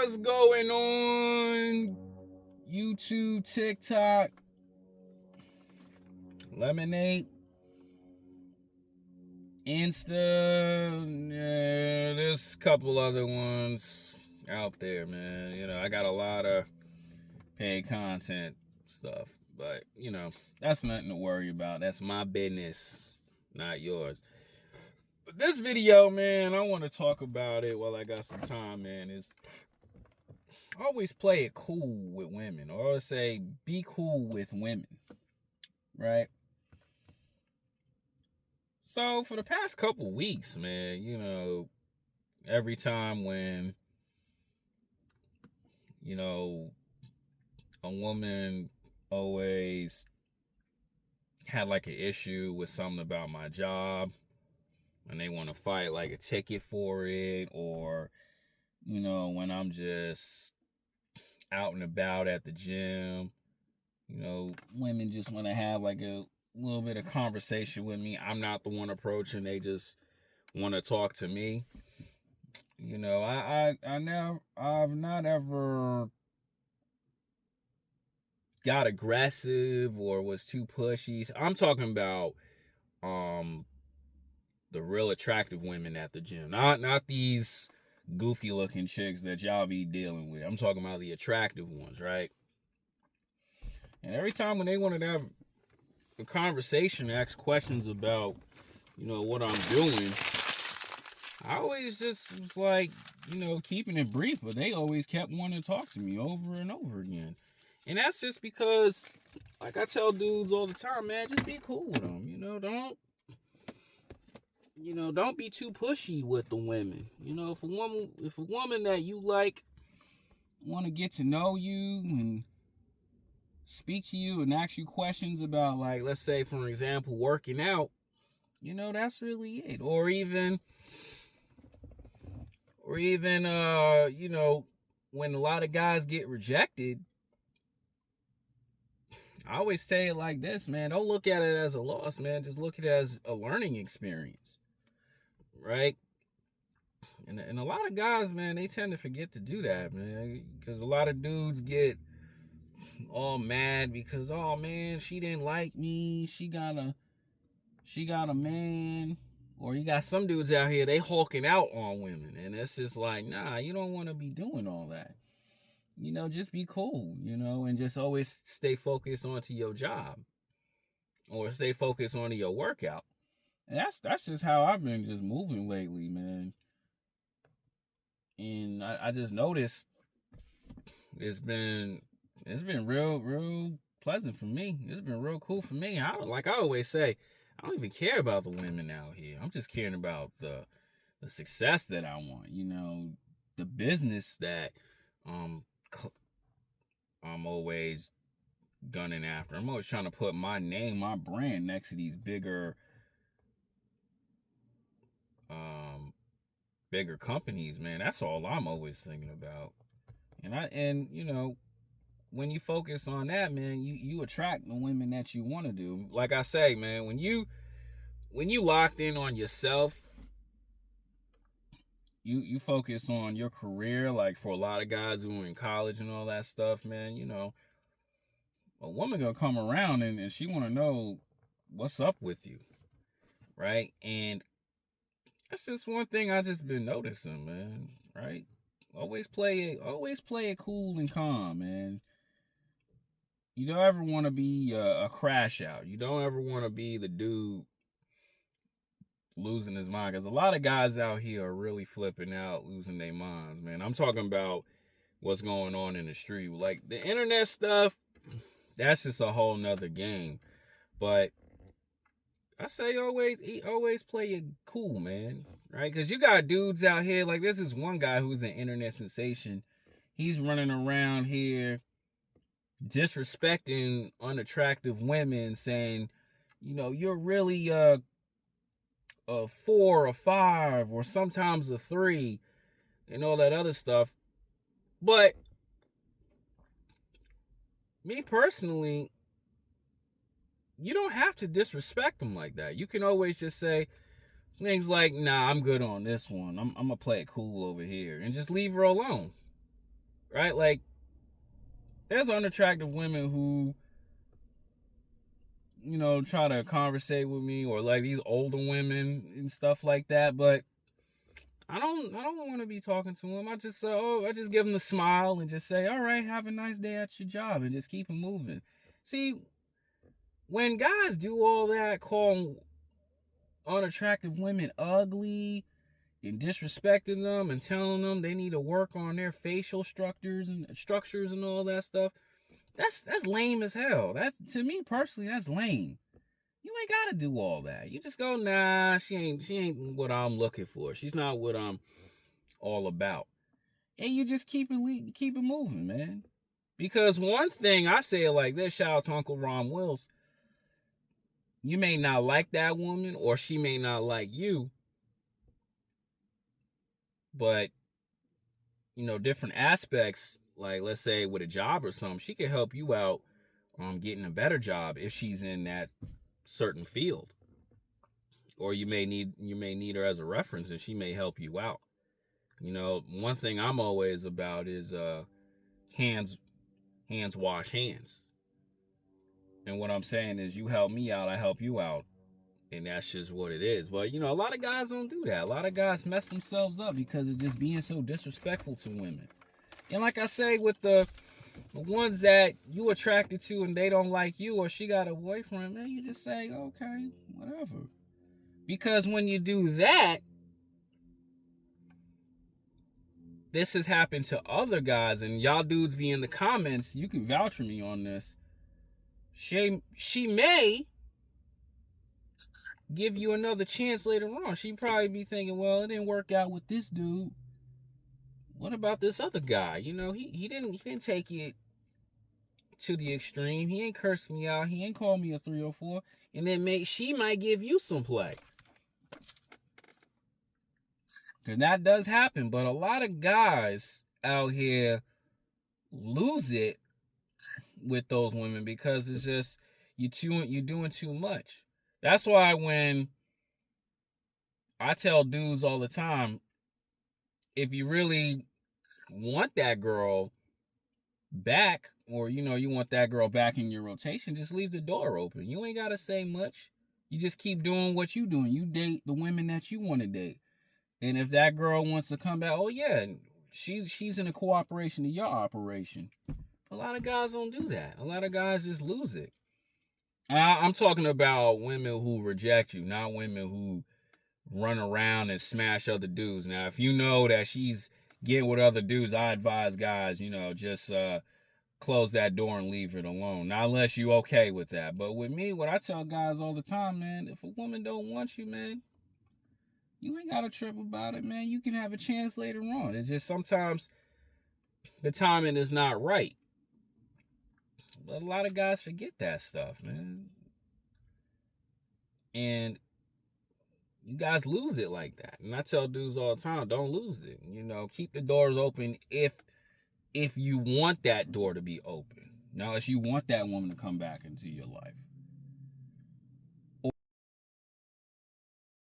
What's going on? YouTube, TikTok, Lemonade, Insta. Yeah, there's a couple other ones out there, man. I got a lot of paid content stuff, but that's nothing to worry about. That's my business, not yours. But this video, man, I want to talk about it while I got some time, man. Is always play it cool with women, or say be cool with women, right? So for the past couple weeks, man, every time when a woman always had like an issue with something about my job and they want to fight like a ticket for it, or when I'm just out and about at the gym, women just want to have like a little bit of conversation with me. I'm not the one approaching, they just want to talk to me. I've not ever got aggressive or was too pushy. I'm talking about the real attractive women at the gym. Not these goofy looking chicks that y'all be dealing with. I'm talking about the attractive ones, right? And every time when they wanted to have a conversation, ask questions about, what I'm doing, I always just was like, keeping it brief, but they always kept wanting to talk to me over and over again. And that's just because, like I tell dudes all the time, man, just be cool with them. Don't be too pushy with the women. If a woman that you like want to get to know you and speak to you and ask you questions about, like, let's say, for example, working out, that's really it. Or even, when a lot of guys get rejected, I always say it like this, man. Don't look at it as a loss, man. Just look at it as a learning experience, right? And a lot of guys, man, they tend to forget to do that, man. Because a lot of dudes get all mad because, oh, man, she didn't like me. She got a man. Or you got some dudes out here, they hulking out on women. And it's just like, nah, you don't want to be doing all that. Just be cool, and just always stay focused onto your job or stay focused onto your workout. And that's just how I've been just moving lately, man. And I just noticed it's been real pleasant for me. It's been real cool for me. Like I always say, I don't even care about the women out here. I'm just caring about the success that I want, the business that I'm always gunning after. I'm always trying to put my name, my brand next to these bigger companies, man. That's all I'm always thinking about. And when you focus on that, man, you attract the women that you want to do. Like I say, man, when you locked in on yourself, you focus on your career. Like for a lot of guys who are in college and all that stuff, man, a woman gonna come around and she want to know what's up with you, right? And that's just one thing I just been noticing, man. Right? Always play it cool and calm, man. You don't ever want to be a crash out. You don't ever want to be the dude losing his mind, because a lot of guys out here are really flipping out, losing their minds, man. I'm talking about what's going on in the street. Like the internet stuff, that's just a whole nother game. But I say always play it cool, man. Right? Because you got dudes out here, like this is one guy who's an internet sensation. He's running around here disrespecting unattractive women, saying, you're really a 4 or 5 or sometimes a 3 and all that other stuff. But me personally, you don't have to disrespect them like that. You can always just say things like, nah, I'm good on this one. I'm going to play it cool over here and just leave her alone. right? Like, there's unattractive women who, try to conversate with me, or like these older women and stuff like that. But I don't want to be talking to them. I just give them a smile and just say, all right, have a nice day at your job, and just keep it moving. See, when guys do all that, call unattractive women ugly and disrespecting them and telling them they need to work on their facial structures and all that stuff, that's lame as hell. That's, to me personally, that's lame. You ain't gotta do all that. You just go, nah, she ain't what I'm looking for. She's not what I'm all about. And you just keep it moving, man. Because one thing, I say it like this, shout out to Uncle Ron Wills, you may not like that woman, or she may not like you, but different aspects, like let's say with a job or something, she can help you out getting a better job if she's in that certain field. Or you may need her as a reference, and she may help you out. One thing I'm always about is hands wash hands. And what I'm saying is, you help me out, I help you out. And that's just what it is. But, a lot of guys don't do that. A lot of guys mess themselves up because of just being so disrespectful to women. And like I say, with the ones that you attracted to and they don't like you, or she got a boyfriend, man, you just say, okay, whatever. Because when you do that, this has happened to other guys, and y'all dudes be in the comments, you can vouch for me on this. She may give you another chance later on. She'd probably be thinking, well, it didn't work out with this dude. What about this other guy? He didn't take it to the extreme. He ain't cursed me out. He ain't called me a 304. And then she might give you some play. Because that does happen. But a lot of guys out here lose it with those women because it's just you're doing too much. That's why when I tell dudes all the time, if you really want that girl back, or you want that girl back in your rotation, just leave the door open. You ain't gotta say much. You just keep doing what you doing. You date the women that you want to date. And if that girl wants to come back, oh yeah, she's in a cooperation to your operation. A lot of guys don't do that. A lot of guys just lose it. I'm talking about women who reject you, not women who run around and smash other dudes. Now, if you know that she's getting with other dudes, I advise guys, just close that door and leave it alone. Not unless you okay with that. But with me, what I tell guys all the time, man, if a woman don't want you, man, you ain't got to trip about it, man. You can have a chance later on. It's just sometimes the timing is not right. But a lot of guys forget that stuff, man. And you guys lose it like that. And I tell dudes all the time, don't lose it. Keep the doors open if you want that door to be open. Now, if you want that woman to come back into your life.